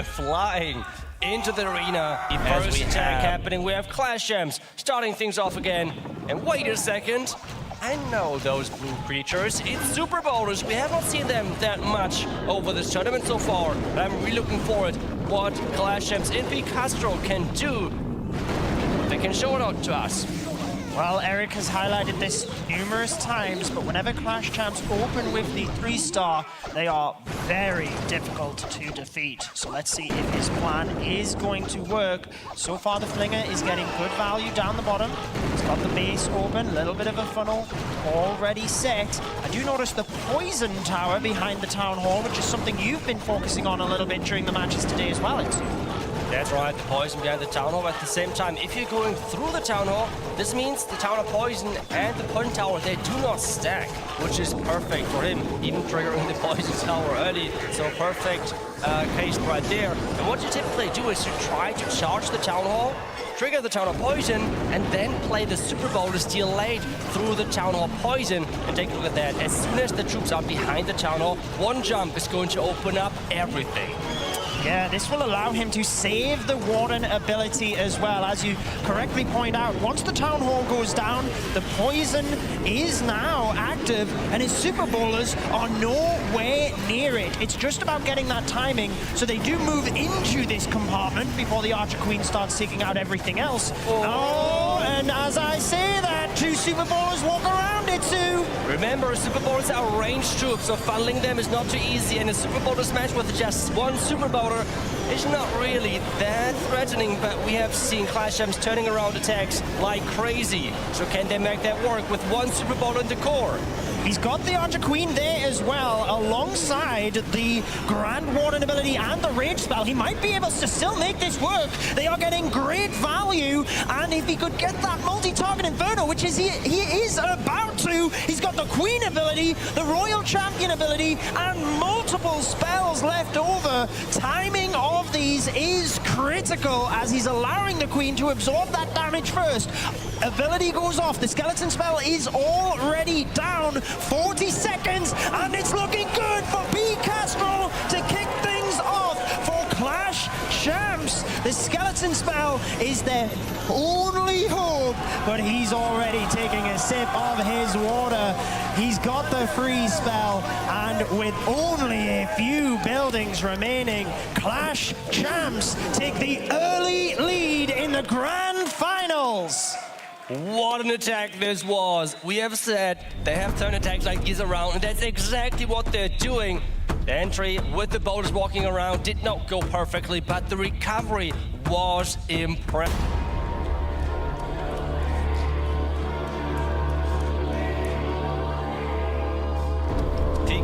flying into the arena. First attack happening. We have Clash Champs starting things off again. And wait a second. I know those blue creatures. It's Super Bowlers. We have not seen them that much over this tournament so far. But I'm really looking forward what Clash Champs in Castro can do. They can show it out to us. Well, Eric has highlighted this numerous times, but whenever Clash Champs open with the 3-star, they are very difficult to defeat. So let's see if his plan is going to work. So far, the Flinger is getting good value down the bottom. He's got the base open, a little bit of a funnel already set. I do notice the Poison Tower behind the Town Hall, which is something you've been focusing on a little bit during the matches today as well, Itsu. That's right, the Poison behind the Town Hall. At the same time, if you're going through the Town Hall, this means the Tower of Poison and the Poison Tower, they do not stack, which is perfect for him, even triggering the Poison Tower early. So perfect case right there. And what you typically do is you try to charge the Town Hall, trigger the Town of Poison, and then play the Super Bowlers delayed through the Town Hall Poison. And take a look at that. As soon as the troops are behind the Town Hall, one jump is going to open up everything. Yeah, this will allow him to save the Warden ability as well. As you correctly point out, once the Town Hall goes down, the Poison is now active, and his Super Bowlers are nowhere near it. It's just about getting that timing, so they do move into this compartment before the Archer Queen starts taking out everything else. Oh, and as I say that, 2 Super Bowlers walk around it too. Remember, Super Bowlers are ranged troops, so funneling them is not too easy, and a Super Bowler smash with just one Super Bowler is not really that threatening, but we have seen Clash Champs turning around attacks like crazy. So can they make that work with one Super Bowler in the core? He's got the Archer Queen there as well, alongside the Grand Warden ability and the Rage spell. He might be able to still make this work. They are getting great value, and if he could get that multi-target Inferno, which is he is about to, he's got the Queen ability, the Royal Champion ability, and multiple spells left over. Timing of these is critical, as he's allowing the Queen to absorb that damage first. Ability goes off, the Skeleton spell is already down. 40 seconds, and it's looking good for Castro to kick things off for Clash Champs. The Skeleton spell is their only hope, but he's already taking a sip of his water. He's got the free spell, and with only a few buildings remaining, Clash Champs take the early lead in the Grand Finals. What an attack this was. We have said they have turned attacks like these around, and that's exactly what they're doing. The entry with the boulders walking around did not go perfectly, but the recovery was impressive.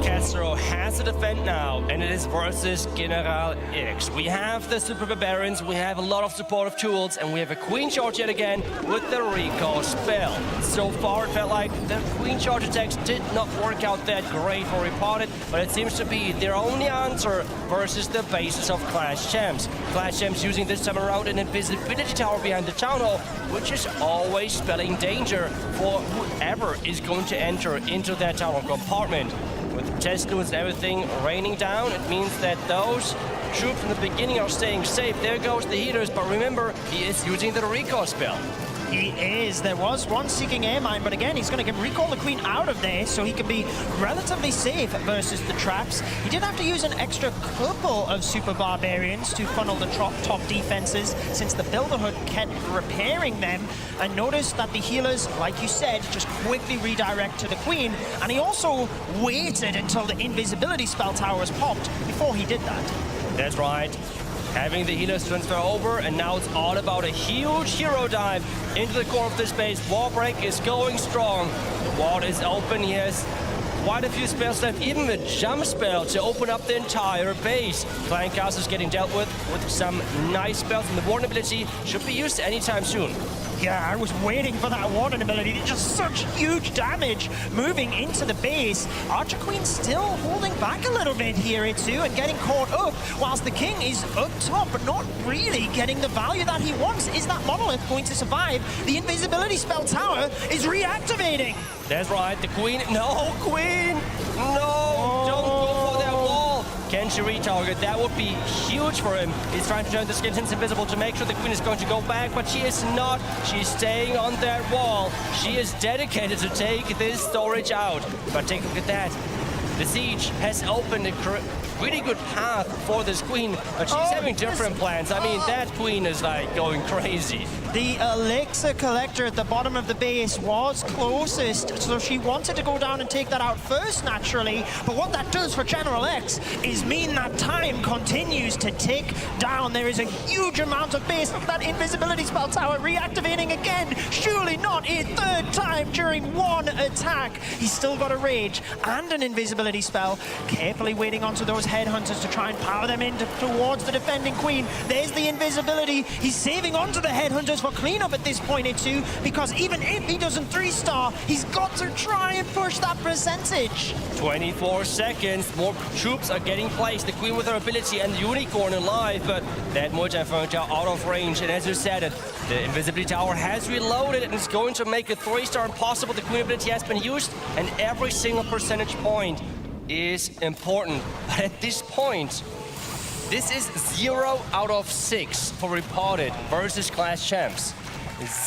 Castro has to defend now, and it is versus General X. We have the Super Barbarians, we have a lot of supportive tools, and we have a Queen Charge yet again with the Recall spell. So far, it felt like the Queen Charge attacks did not work out that great for Repotted, but it seems to be their only answer versus the basis of Clash Champs. Clash Champs using this time around an invisibility tower behind the Town Hall, which is always spelling danger for whoever is going to enter into that Town Hall compartment. With test duels and everything raining down, it means that those troops in the beginning are staying safe. There goes the healers, but remember, he is using the recall spell. He is. There was one seeking air mine, but again, he's going to recall the Queen out of there so he can be relatively safe versus the traps. He did have to use an extra couple of Super Barbarians to funnel the top defenses, since the Builderhood kept repairing them. And notice that the healers, like you said, just quickly redirect to the Queen. And he also waited until the invisibility spell tower was popped before he did that. That's right. Having the healers transfer over, and now it's all about a huge hero dive into the core of this base. Wall break is going strong. The wall is open. He has quite a few spells left, even the jump spell to open up the entire base. Client Castle is getting dealt with some nice spells, and the Warden ability should be used anytime soon. Yeah, I was waiting for that Warden ability. Just such huge damage moving into the base. Archer Queen still holding back a little bit here, Itsu, and getting caught up, whilst the King is up top, but not really getting the value that he wants. Is that Monolith going to survive? The invisibility spell tower is reactivating. That's right, the Queen. No, Queen! No! Don't go for that wall! Can potential retarget. That would be huge for him. He's trying to turn the skeletons invisible to make sure the queen is going to go back, but she is not. She's staying on that wall. She is dedicated to take this storage out. But take a look at that. The siege has opened a really good path for this queen, but she's having different plans. I mean, that queen is like going crazy. The elixir collector at the bottom of the base was closest, so she wanted to go down and take that out first, naturally. But what that does for General X is mean that time continues to tick down. There is a huge amount of base. Look at that invisibility spell tower reactivating again. Surely not a third time during one attack. He's still got a rage and an invisibility spell, carefully waiting onto those headhunters to try and power them in towards the defending queen. There's the invisibility. He's saving onto the headhunters for cleanup at this point in two, because even if he doesn't 3-star, he's got to try and push that percentage. 24 seconds, more troops are getting placed. The queen with her ability and the unicorn alive, but that multi-furniture out of range. And as you said it, the invisibility tower has reloaded and it's going to make a 3-star impossible. The queen ability has been used, and every single percentage point is important. But at this point, this is 0 out of 6 for Repotted versus Clash Champs.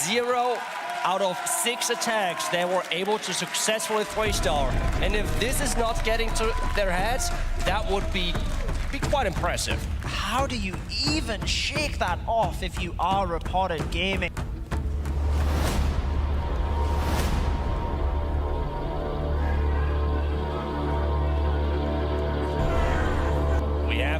0 out of 6 attacks they were able to successfully 3-star. And if this is not getting to their heads, that would be quite impressive. How do you even shake that off if you are Repotted Gaming?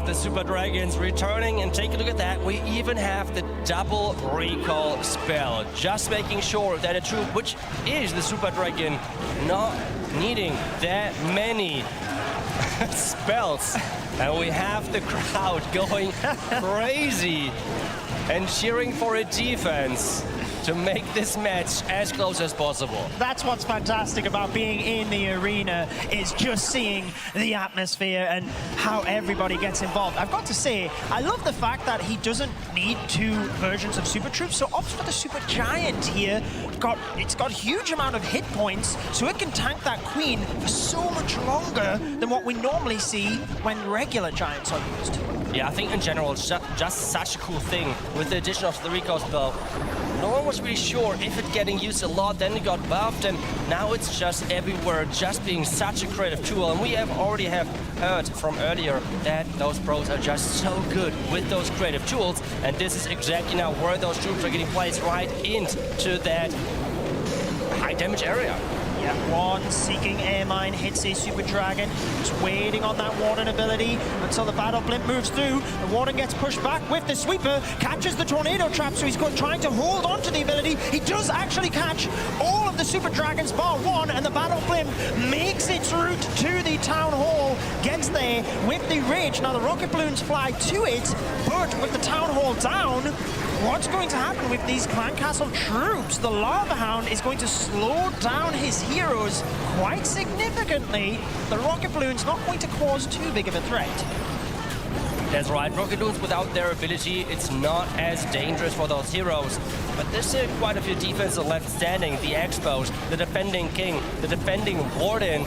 The Super Dragons returning, and take a look at that. We even have the double recall spell, just making sure that a troop, which is the Super Dragon, not needing that many spells. And we have the crowd going crazy and cheering for a defense to make this match as close as possible. That's what's fantastic about being in the arena, is just seeing the atmosphere and how everybody gets involved. I've got to say, I love the fact that he doesn't need 2 versions of Super Troops, so opts for the Super Giant here. It's got a huge amount of hit points, so it can tank that queen for so much longer than what we normally see when regular Giants are used. Yeah, I think in general, it's just such a cool thing with the addition of the recall spell. No one was really sure if it getting used a lot, then it got buffed, and now it's just everywhere, just being such a creative tool. And we have already heard from earlier that those pros are just so good with those creative tools, and this is exactly now where those troops are getting placed right into that high damage area. Yeah, one seeking air mine hits a Super Dragon. Just waiting on that Warden ability until the Battle Blimp moves through. The Warden gets pushed back with the Sweeper, catches the Tornado Trap, so he's trying to hold on to the ability. He does actually catch all of the Super Dragons bar one, and the Battle Blimp makes its route to the Town Hall, gets there with the Rage. Now the rocket balloons fly to it, but with the Town Hall down, what's going to happen with these Clan Castle troops? The Lava Hound is going to slow down his heroes quite significantly. The rocket balloon's not going to cause too big of a threat. That's right, rocket balloons without their ability, it's not as dangerous for those heroes. But there's quite a few defenses left standing. The Expos, the defending King, the defending Warden,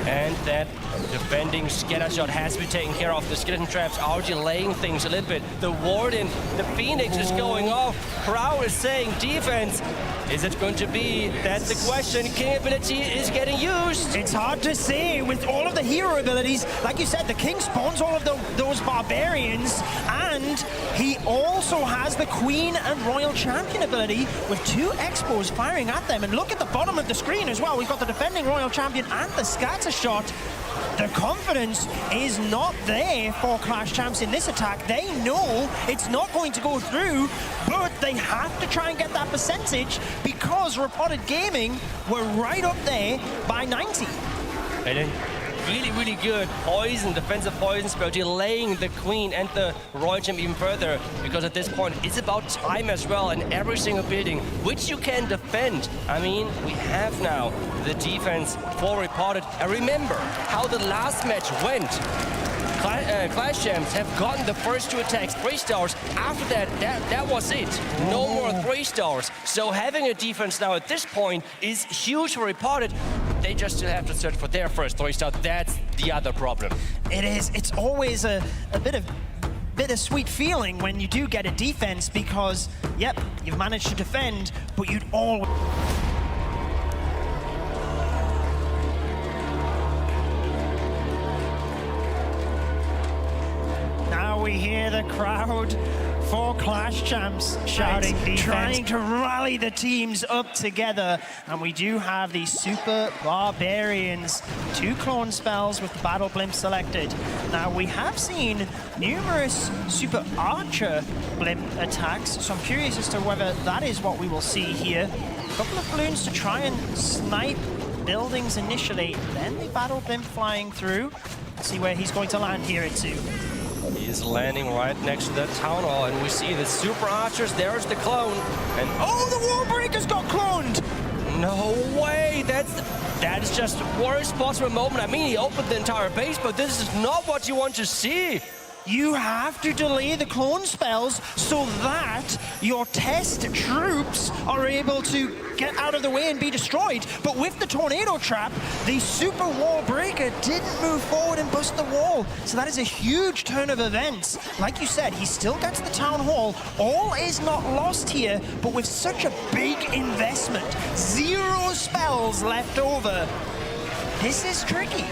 and that defending Scattershot has to be taken care of. The skeleton traps are delaying things a little bit. The Warden, the Phoenix is going off. Prow is saying defense. Is it going to be? That's the question. King ability is getting used. It's hard to say with all of the hero abilities. Like you said, the King spawns all of those barbarians, and he also has the Queen and Royal Champion ability with 2 Expos firing at them. And look at the bottom of the screen as well. We've got the defending Royal Champion and the Scattershot. The confidence is not there for Clash Champs in this attack. They know it's not going to go through, but they have to try and get that percentage because Repotted Gaming were right up there by 90. And then really good poison, defensive poison spell, delaying the Queen and the Royal Champ even further, because at this point it's about time as well, and every single building which you can defend. I mean, we have now the defense for Repotted. And remember how the last match went. Clash Champs have gotten the first 2 attacks 3 stars. After that was it. No more 3 stars. So having a defense now at this point is huge for Repotted. they just still have to search for their first 3-star. That's the other problem. It is. It's always a bit of bittersweet feeling when you do get a defense because, yep, you've managed to defend, but you'd always... Now we hear the crowd for Clash Champs shouting defense, trying to rally the teams up together. And we do have the Super Barbarians, 2 clone spells with the Battle Blimp selected. Now we have seen numerous Super Archer Blimp attacks, so I'm curious as to whether that is what we will see here. A couple of balloons to try and snipe buildings initially, then the Battle Blimp flying through. Let's see where he's going to land here at 2. He's landing right next to the Town Hall, and we see the Super Archers. There's the clone, and oh, the Wall Breakers got cloned! No way! That is just the worst possible moment. I mean, he opened the entire base, but this is not what you want to see. You have to delay the clone spells so that your test troops are able to get out of the way and be destroyed. But with the tornado trap, the Super Wall Breaker didn't move forward and bust the wall. So that is a huge turn of events. Like you said, he still gets the Town Hall. All is not lost here, but with such a big investment, 0 spells left over, this is tricky.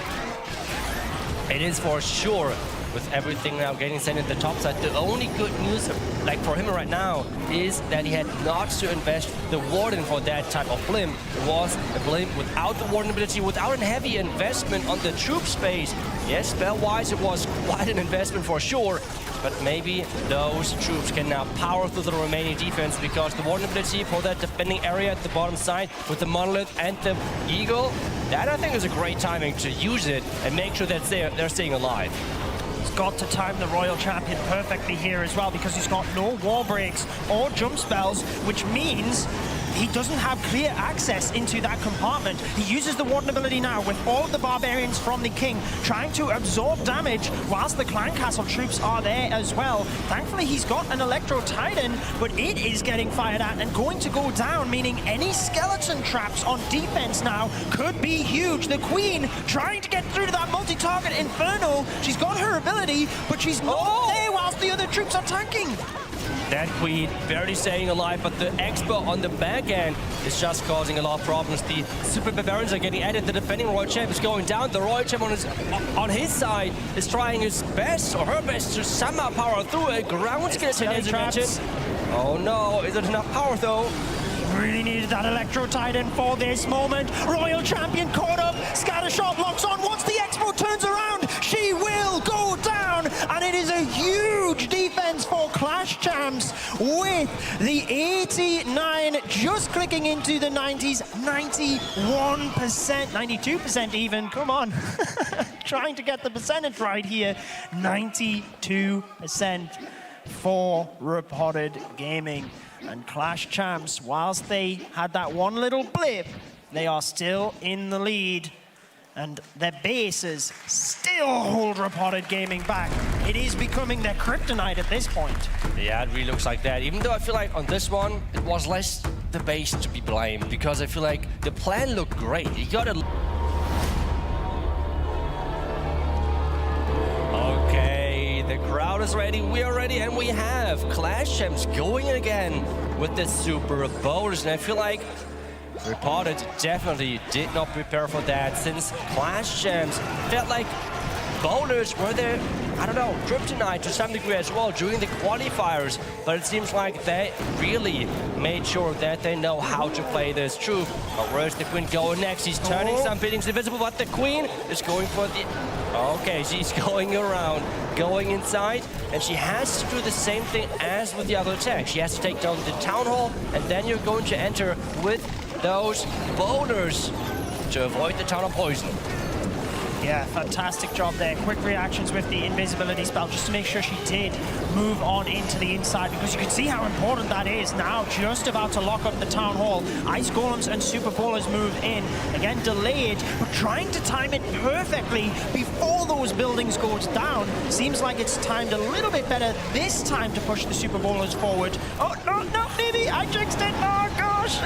It is for sure. With everything now getting sent in the top side, the only good news, like for him right now, is that he had not to invest the Warden for that type of blimp. It was a blimp without the Warden ability, without a heavy investment on the troop space. Yes, spell-wise, it was quite an investment for sure, but maybe those troops can now power through the remaining defense because the Warden ability for that defending area at the bottom side with the Monolith and the Eagle, that I think is a great timing to use it and make sure that they're staying alive. He's got to time the Royal Champion perfectly here as well because he's got no wall breaks or jump spells, which means he doesn't have clear access into that compartment. He uses the Warden ability now with all of the Barbarians from the King trying to absorb damage whilst the Clan Castle troops are there as well. Thankfully, he's got an Electro Titan, but it is getting fired at and going to go down, meaning any skeleton traps on defense now could be huge. The Queen trying to get through to that multi-target Inferno. She's got her ability, but she's not there whilst the other troops are tanking. That Queen barely staying alive, but the Expo on the back end is just causing a lot of problems. The Super Barbarians are getting added. The defending Royal Champ is going down. The Royal Champ on his side is trying his best, or her best, to somehow power through a ground skeleton, as you mentioned. Oh no, is it enough power though? Really needed that Electro Titan for this moment. Royal Champion caught up. Scattershot locks on. Once the Expo turns around, she will go down. And it is a huge defense for Clash Champs with the 89 just clicking into the 90s. 91%, 92% even. Come on. Trying to get the percentage right here. 92% for Repotted Gaming. And Clash Champs, whilst they had that one little blip, they are still in the lead. And their bases still hold Repotted Gaming back. It is becoming their kryptonite at this point. Yeah, it really looks like that. Even though I feel like on this one, it was less the base to be blamed, because I feel like the plan looked great. You gotta... Okay, the crowd is ready, we are ready, and we have Clash Champs going again with the Super Bowlers. And I feel like Repotted definitely did not prepare for that, since Clash Champs felt like bowlers were their, I don't know, kryptonite to some degree as well during the qualifiers. But it seems like they really made sure that they know how to play this troop. But where's the Queen going next? He's turning some buildings invisible, but the Queen is going for the... Okay, she's going around, going inside, and she has to do the same thing as with the other attack. She has to take down the Town Hall, and then you're going to enter with those bowlers to avoid the Town of Poison. Yeah, fantastic job there. Quick reactions with the invisibility spell just to make sure she did move on into the inside, because you can see how important that is now. Just about to lock up the Town Hall. Ice Golems and Super Bowlers move in. Again, delayed, but trying to time it perfectly before those buildings go down. Seems like it's timed a little bit better this time to push the Super Bowlers forward. Oh, no, maybe I jinxed it. Oh, gosh.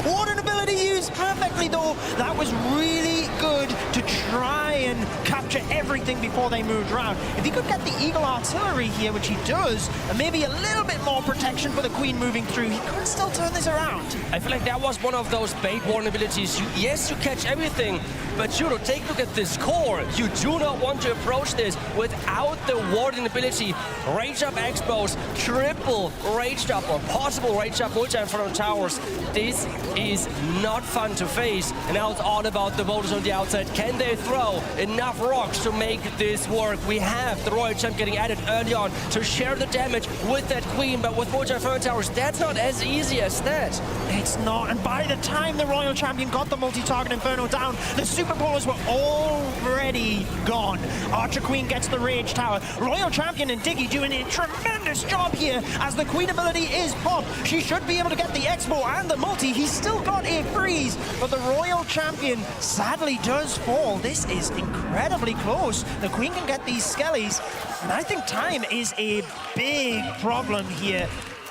Warden ability invisibility used perfectly, though. That was really good to try and capture everything before they moved around. If he could get the Eagle Artillery here, which he does, and maybe a little bit more protection for the Queen moving through, he could still turn this around. I feel like that was one of those bait warren abilities. Yes, you catch everything, but Judo, take a look at this core. You do not want to approach this without the warden ability. Rage up expos, triple rage up or possible rage up multi in front of towers. This is not fun to face. And now it's all about the voters on the outside. Can they throw enough rocks to make this work? We have the Royal Champ getting added early on to share the damage with that Queen, but with multi in front of towers, that's not as easy as that. It's not, and by the time the Royal Champion got the multi-target Inferno down, the Super Bowlers were already gone. Archer Queen gets the Rage Tower. Royal Champion and Diggy doing a tremendous job here as the Queen ability is popped. She should be able to get the Expo and the multi. He's still got a freeze, but the Royal Champion sadly does fall. This is incredibly close. The Queen can get these Skellies, and I think time is a big problem here.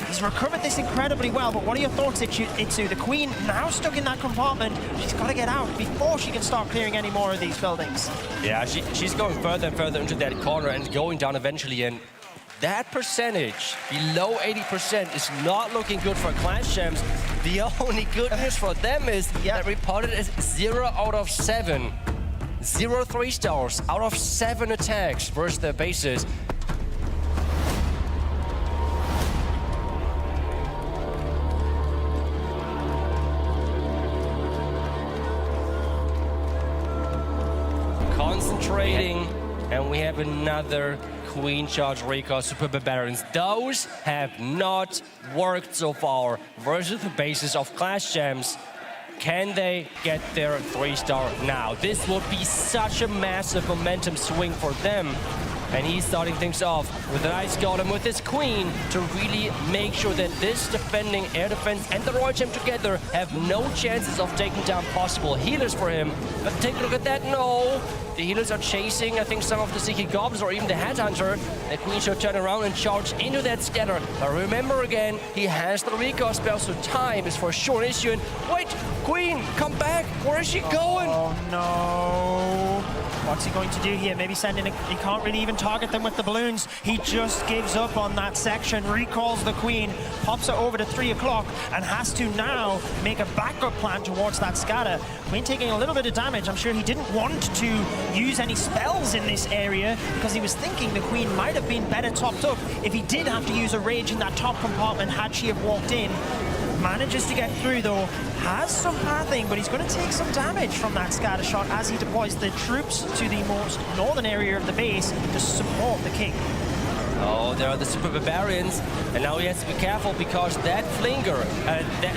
He's recovered this incredibly well, but what are your thoughts, Itsu? The Queen now stuck in that compartment. She's got to get out before she can start clearing any more of these buildings. Yeah, she's going further and further into that corner and going down eventually, and that percentage, below 80%, is not looking good for Clash Champs. The only good news for them is that Repotted is 0 out of 7. 0 3-stars out of 7 attacks versus their bases. Concentrating, and we have another Queen Charge Recall Super Barbarians. Those have not worked so far versus the bases of Clash Champs. Can they get their 3-star now? This would be such a massive momentum swing for them. And he's starting things off with an Ice Golem with his Queen to really make sure that this defending air defense and the Royal Champ together have no chances of taking down possible healers for him. But take a look at that. No, the healers are chasing, I think, some of the Seeking Goblins or even the Headhunter. The Queen should turn around and charge into that scatter. But remember again, he has the recall spell, so time is for sure an issue. And wait, Queen, come back. Where is she going? Oh no. What's he going to do here? Maybe send in he can't really even target them with the balloons. He just gives up on that section, recalls the Queen, pops it over to 3 o'clock, and has to now make a backup plan towards that scatter. Queen taking a little bit of damage. I'm sure he didn't want to use any spells in this area because he was thinking the Queen might have been better topped up if he did have to use a rage in that top compartment had she have walked in. Manages to get through though, has some pathing, but he's going to take some damage from that scatter shot as he deploys the troops to the most northern area of the base to support the King. Oh, there are the Super Barbarians, and now he has to be careful because that Flinger,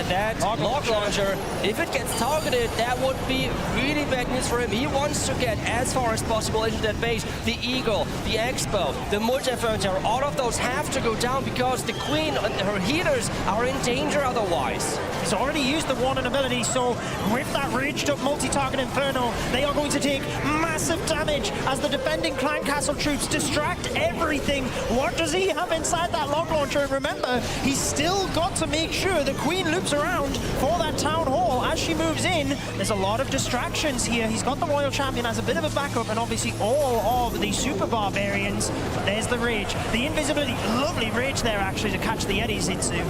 that log launcher, if it gets targeted, that would be really bad news for him. He wants to get as far as possible into that base. The Eagle, the Expo, the Multi-Inferno Tower, all of those have to go down because the Queen and her healers are in danger otherwise. He's already used the Warden ability, so with that raged up multi-target Inferno, they are going to take massive damage as the defending Clan Castle troops distract everything. What does he have inside that log launcher? And remember, he's still got to make sure the Queen loops around for that town hall as she moves in. There's a lot of distractions here. He's got the Royal Champion as a bit of a backup, and obviously all of the Super Barbarians. But there's the rage, the invisibility. Lovely rage there actually to catch the Eddies, Itsu.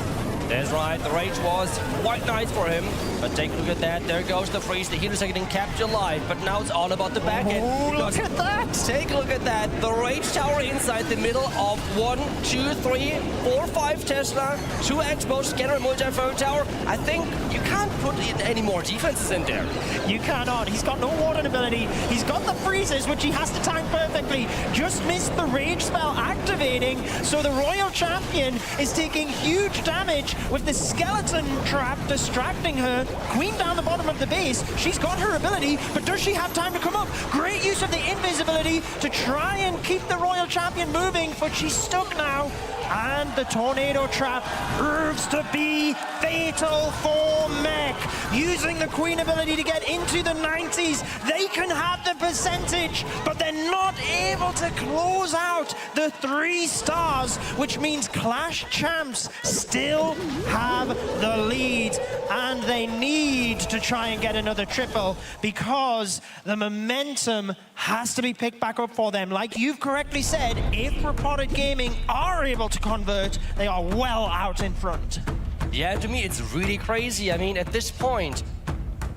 That's right, the rage was quite nice for him. But take a look at that, there goes the freeze. The healers are getting kept alive, but now it's all about the back end. Oh, look at that! Take a look at that, the rage tower inside the middle of 1, 2, 3, 4, 5 Tesla, 2 Expos, scanner and multi-inferno tower. I think you can't put any more defenses in there. You cannot. He's got no Warden ability. He's got the freezes, which he has to time perfectly. Just missed the rage spell activating, so the Royal Champion is taking huge damage with the skeleton trap distracting her. Queen down the bottom of the base. She's got her ability, but does she have time to come up? Great use of the invisibility. to try and keep the Royal Champion moving, but she's stuck now. And the Tornado Trap proves to be fatal for Mech. Using the Queen ability to get into the 90s, they can have the percentage, but they're not able to close out the 3 stars, which means Clash Champs still have the lead, and they need to try and get another triple because the momentum has to be picked back up for them. Like you've correctly said, if Repotted Gaming are able to convert, they are well out in front. Yeah, to me it's really crazy. I mean, at this point,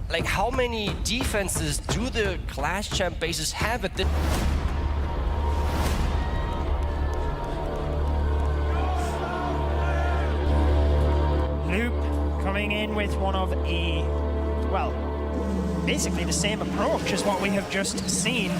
like how many defenses do the Clash Champ bases have at this? Loop coming in with one of well, basically the same approach as what we have just seen.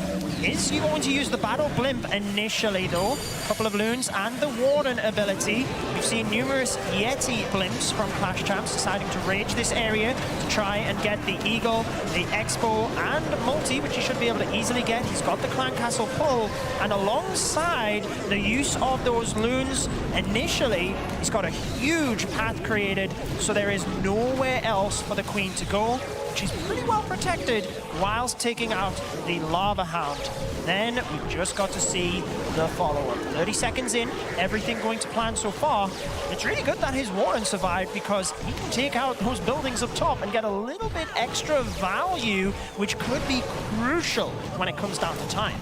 Is you going to use the Battle Blimp initially though? A couple of loons and the Warden ability. We've seen numerous Yeti blimps from Clash Champs deciding to rage this area to try and get the Eagle, the Expo, and Multi, which he should be able to easily get. He's got the Clan Castle pull, and alongside the use of those loons, initially, he's got a huge path created, so there is nowhere else for the Queen to go. She's pretty well protected whilst taking out the Lava Hound. Then we just got to see the follow-up. 30 seconds in, everything going to plan so far. It's really good that his Warren survived because he can take out those buildings up top and get a little bit extra value, which could be crucial when it comes down to time.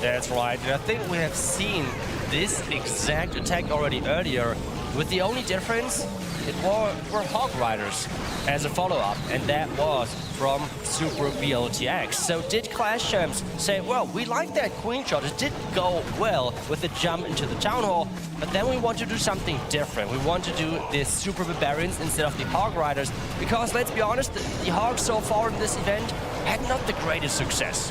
That's right, and I think we have seen this exact attack already earlier, with the only difference, it were Hog Riders as a follow-up, and that was from Super BLTX. So did Clash Champs say, well, we like that Queen shot, it did go well with the jump into the Town Hall, but then we want to do something different. We want to do the Super Barbarians instead of the Hog Riders, because let's be honest, the Hogs so far in this event had not the greatest success.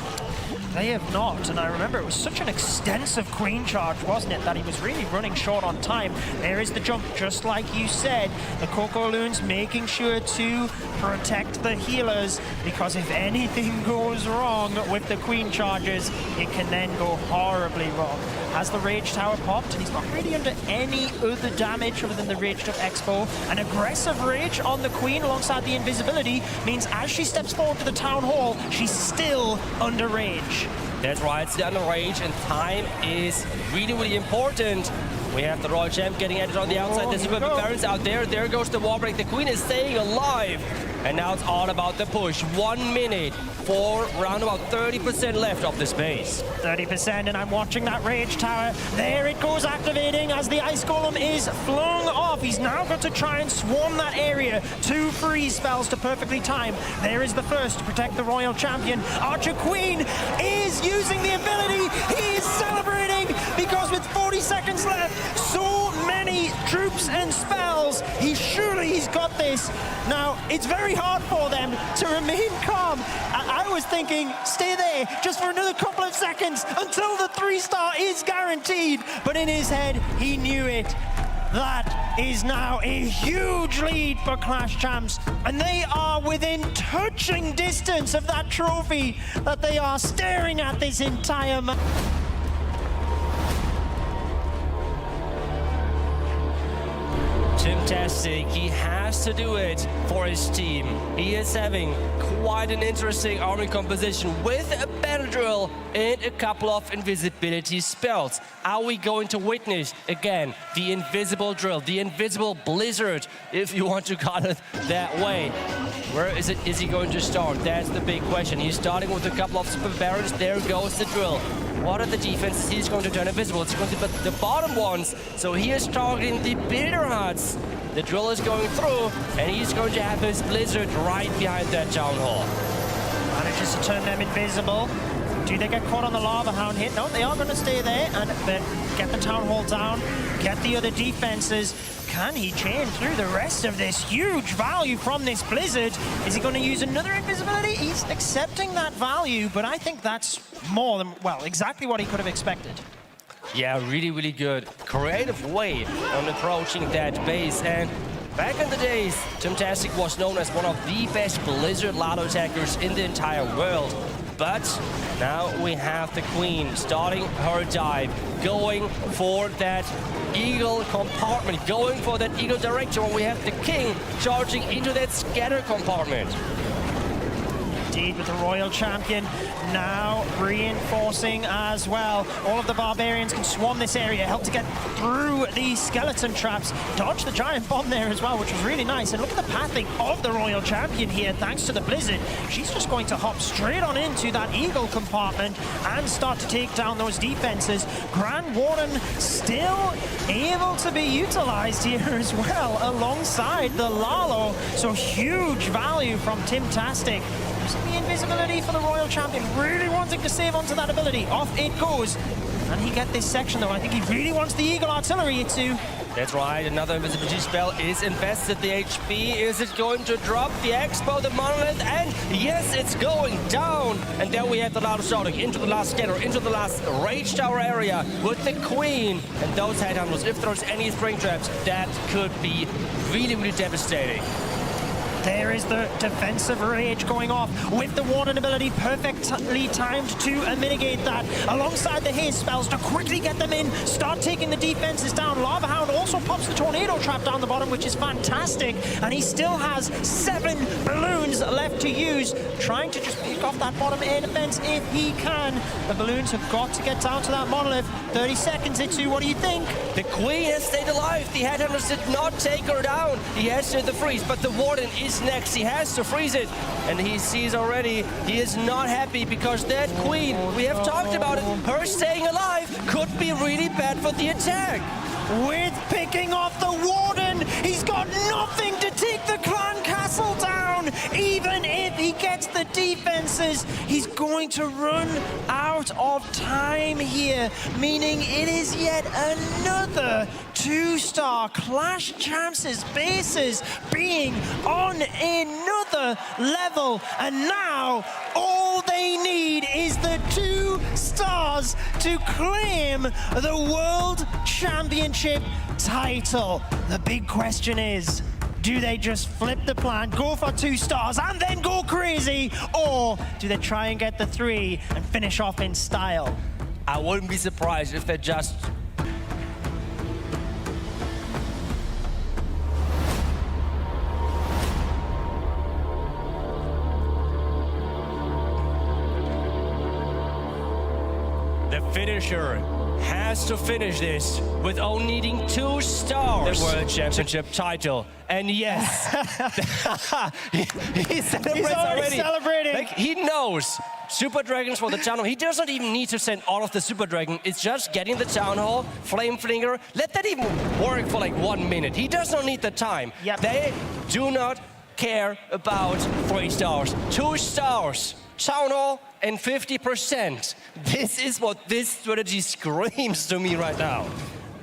They have not, and I remember it was such an extensive Queen charge, wasn't it, that he was really running short on time. There is the jump, just like you said. The Coco Loons making sure to protect the healers, because if anything goes wrong with the Queen charges, it can then go horribly wrong. Has the Rage Tower popped, and he's not really under any other damage other than the Raged Up Expo. An aggressive Rage on the Queen alongside the invisibility means as she steps forward to the Town Hall, she's still under Rage. That's right, still under Rage, and time is really, really important. We have the Royal Champ getting at it on the outside. The Super Barons out there. There goes the Warbreak. The Queen is staying alive. And now it's all about the push. 1 minute for around about 30% left of the space. 30%, and I'm watching that Rage Tower. There it goes, activating as the Ice Golem is flung off. He's now got to try and swarm that area. 2 freeze spells to perfectly time. There is the first to protect the Royal Champion. Archer Queen is using the ability. He is celebrating because with 40 seconds left, so many troops and spells, he's got this. Now, it's very hard for them to remain calm. I was thinking, stay there just for another couple of seconds until the 3-star is guaranteed. But in his head, he knew it. That is now a huge lead for Clash Champs, and they are within touching distance of that trophy that they are staring at this entire match. Fantastic, he has to do it for his team. He is having quite an interesting army composition with a battle drill and a couple of invisibility spells. Are we going to witness, again, the invisible drill, the invisible blizzard, if you want to call it that way? Where is he going to start? That's the big question. He's starting with a couple of Super Barons. There goes the drill. What are the defenses he's going to turn invisible? It's going to be the bottom ones. So he is targeting the builder huts. The drill is going through, and he's going to have his blizzard right behind that Town Hall. Manages to turn them invisible. Do they get caught on the Lava Hound hit? No, they are going to stay there and get the Town Hall down, get the other defenses. Can he chain through the rest of this huge value from this Blizzard? Is he going to use another invisibility? He's accepting that value, but I think that's more than, well, exactly what he could have expected. Yeah, really, really good. Creative way on approaching that base. And back in the days, Timtastic was known as one of the best Blizzard Lado attackers in the entire world. But now we have the Queen starting her dive, going for that Eagle compartment, going for that Eagle direction, when we have the King charging into that scatter compartment. Indeed, with the Royal Champion now reinforcing as well. All of the Barbarians can swarm this area, help to get through the skeleton traps, dodge the giant bomb there as well, which was really nice. And look at the pathing of the Royal Champion here, thanks to the Blizzard. She's just going to hop straight on into that Eagle compartment and start to take down those defenses. Grand Warden still able to be utilized here as well, alongside the Lalo. So huge value from Timtastic. The invisibility for the Royal Champion, really wanting to save onto that ability. Off it goes. And he get this section though. I think he really wants the Eagle Artillery too. That's right, another invisibility spell is invested. The HP, is it going to drop the Expo, the Monolith? And yes, it's going down. And then we have the Lalo shouting into the last scanner, into the last Rage Tower area with the Queen. And those headhunters, if there's any spring traps, that could be really, really devastating. There is the defensive rage going off with the Warden ability perfectly timed to mitigate that. Alongside the haze spells to quickly get them in, start taking the defenses down. Lava Hound also pops the tornado trap down the bottom, which is fantastic. And he still has 7 balloons left to use, trying to just pick off that bottom air defense if he can. The balloons have got to get down to that monolith. 30 seconds, Itsu, what do you think? The Queen has stayed alive. The headhunters did not take her down. He has to the freeze, but the Warden is next. He has to freeze it, and he sees already he is not happy because that Queen, we have talked about it, her staying alive could be really bad for the attack. With picking off the Warden, he's got nothing to take the clan castle down. Even if he gets the defenses, he's going to run out of time here, meaning it is yet another 2-star Clash Champs' bases being on another level. And now all they need is the 2 stars to claim the World Championship title. The big question is, do they just flip the plan, go for 2 stars and then go crazy? Or do they try and get the 3 and finish off in style? I wouldn't be surprised if they just... The finisher has to finish this with only needing 2 stars. The World Championship title. And yes, he celebrates already. Celebrating. Like, he knows. Super Dragons for the Town Hall. He doesn't even need to send all of the Super Dragon. It's just getting the Town Hall, Flame Flinger. Let that even work for like 1 minute. He does not need the time. Yep. They do not care about 3 stars. 2 stars. Town Hall and 50%. This is what this strategy screams to me right now.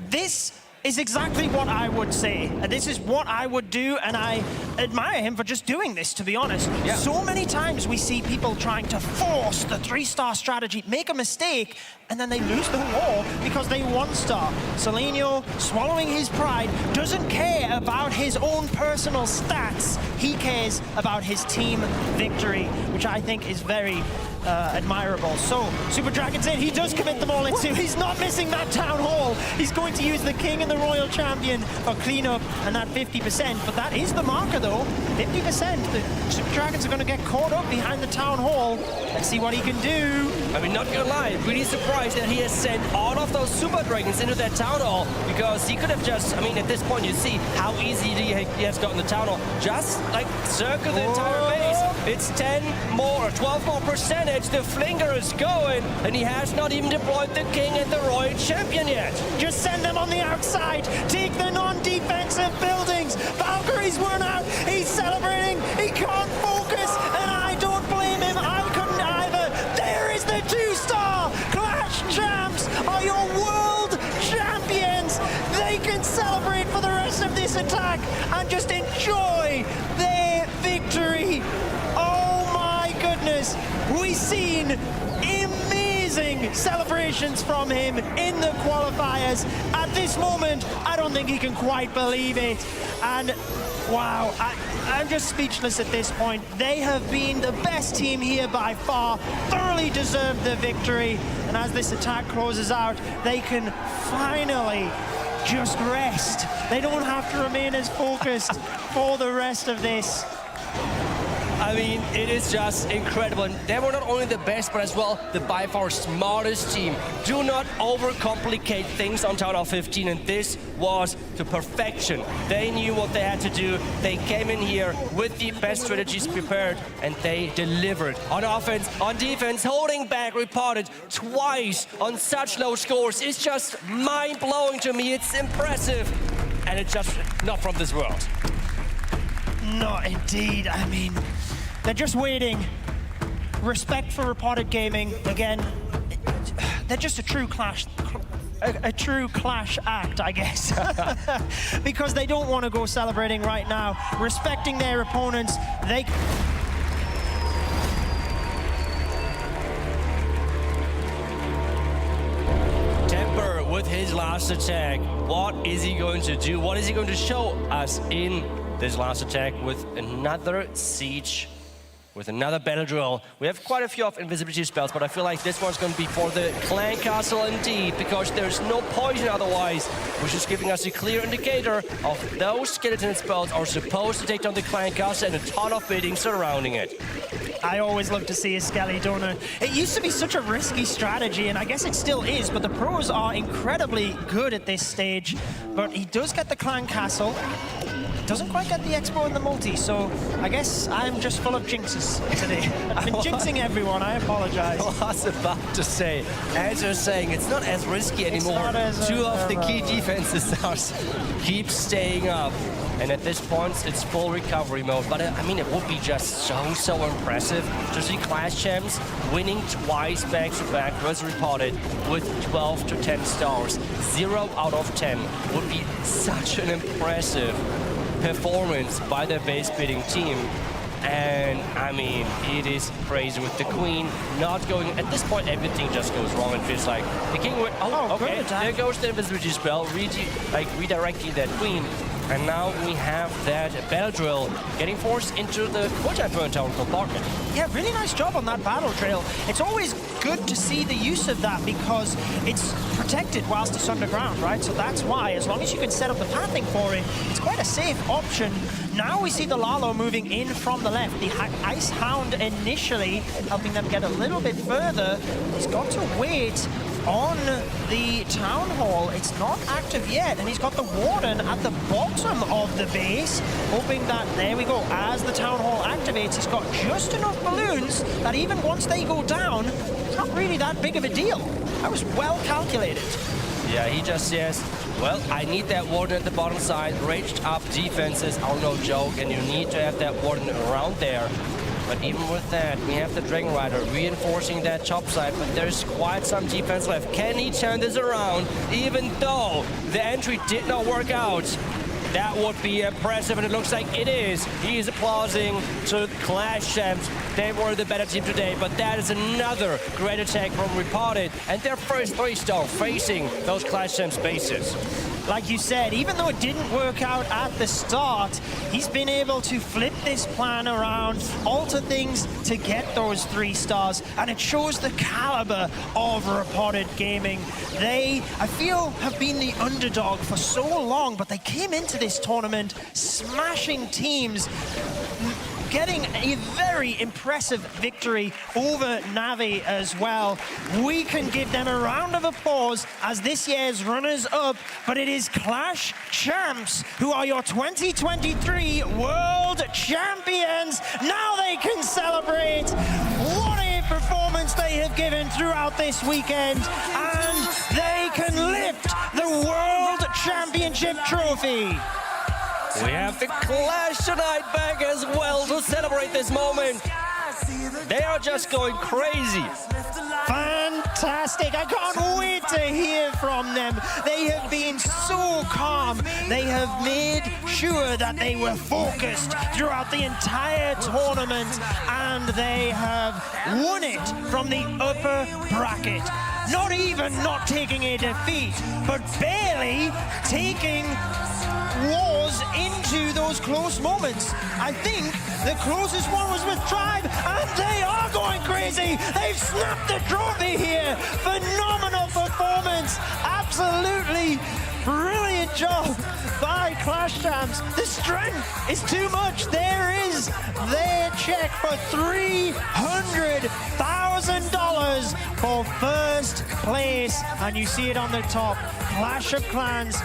This is exactly what I would say. This is what I would do, and I admire him for just doing this, to be honest. Yeah. So many times we see people trying to force the 3-star strategy, make a mistake, and then they lose the war because they 1-star. Seleno, swallowing his pride, doesn't care about his own personal stats. He cares about his team victory, which I think is very admirable. So, Super Dragon's in. He does commit them all into. He's not missing that Town Hall. He's going to use the King and the Royal Champion for cleanup and that 50%. But that is the marker, though. 50%. The Super Dragons are going to get caught up behind the Town Hall. Let's see what he can do. I mean, not gonna lie, really surprised that he has sent all of those Super Dragons into that Town Hall, because he could have just, I mean, at this point you see how easy he has gotten the Town Hall. Just like circle the entire base. It's 10 more, 12 more percentage. The Flinger is going, and he has not even deployed the King and the Royal Champion yet. Just send them on the outside. Take the non-defensive buildings. Valkyrie's run out. He's celebrating. He can't focus, and I don't blame him. I couldn't either. There is the 2-star. Clash Champs are your world champions. They can celebrate for the rest of this attack and just enjoy their victory. Oh my goodness. We've seen amazing celebrations from him in the qualifiers. At this moment, I don't think he can quite believe it. And wow, I'm just speechless at this point. They have been the best team here by far, thoroughly deserved the victory. And as this attack closes out, they can finally just rest. They don't have to remain as focused for the rest of this. I mean, it is just incredible. And they were not only the best, but as well the by far smartest team. Do not overcomplicate things on Town Hall 15, and this was to perfection. They knew what they had to do. They came in here with the best strategies prepared, and they delivered. On offense, on defense, holding back Repotted twice on such low scores. It's just mind-blowing to me. It's impressive, and it's just not from this world. No, indeed. I mean, they're just waiting. Respect for Repotted Gaming. Again, they're just a true clash act, I guess. Because they don't want to go celebrating right now. Respecting their opponents, they... Temper with his last attack. What is he going to do? What is he going to show us in this last attack with another siege, with another battle drill? We have quite a few of invisibility spells, but I feel like this one's going to be for the clan castle indeed, because there's no poison otherwise, which is giving us a clear indicator of those skeleton spells are supposed to take down the clan castle and a ton of buildings surrounding it. I always love to see a Skelly, don't I? It used to be such a risky strategy, and I guess it still is, but the pros are incredibly good at this stage. But he does get the clan castle. Doesn't quite get the expo and the multi, so I guess I'm just full of jinxes today. I've been jinxing everyone, I apologize. I was about to say, as you're saying, it's not as risky anymore. Two of the key defenses keep staying up. And at this point, it's full recovery mode. But I mean, it would be just so impressive to see Clash Champs winning twice back-to-back versus Repotted with 12 to 10 stars. 0 out of 10 would be such an impressive performance by the base bidding team. And I mean, it is crazy with the Queen not going. At this point, everything just goes wrong. It feels like the King would. Oh, okay. There goes the invisibility spell, redirecting that Queen. And now we have that battle drill getting forced into the Quotient Burn Town compartment. Yeah, really nice job on that battle trail. It's always good to see the use of that because it's protected whilst it's underground, right? So that's why, as long as you can set up the pathing for it, it's quite a safe option. Now we see the Lalo moving in from the left. The Ice Hound initially helping them get a little bit further. He's got to wait on the Town Hall. It's not active yet, and he's got the Warden at the bottom of the base, hoping that, there we go, as the Town Hall activates, he's got just enough balloons that even once they go down, it's not really that big of a deal. That was well calculated. Yeah, he just says, well, I need that Warden at the bottom side. Raged up defenses are no joke, and you need to have that Warden around there. But even with that, we have the Dragon Rider reinforcing that top side, but there's quite some defense left. Can he turn this around, even though the entry did not work out? That would be impressive, and it looks like it is. He is applauding to Clash Champs. They were the better team today, but that is another great attack from Repotted, and their first 3-star facing those Clash Champs bases. Like you said, even though it didn't work out at the start, he's been able to flip this plan around, alter things to get those 3 stars, and it shows the caliber of Repotted Gaming. They, I feel, have been the underdog for so long, but they came into this tournament smashing teams, getting a very impressive victory over Navi as well. We can give them a round of applause as this year's runners-up, but it is Clash Champs who are your 2023 World Champions. Now they can celebrate. What a performance they have given throughout this weekend, and they can lift the World Championship trophy. We have the Clash tonight back as well to celebrate this moment. They are just going crazy. Fantastic. I can't wait to hear from them. They have been so calm. They have made sure that they were focused throughout the entire tournament, and they have won it from the upper bracket. Not even not taking a defeat, but barely taking wars into those close moments. I think the closest one was with Tribe, and they are going crazy. They've snapped the trophy here. Phenomenal performance. Absolutely brilliant job by Clash Champs. The strength is too much. There is their check for $300,000 for first place. And you see it on the top. Clash of Clans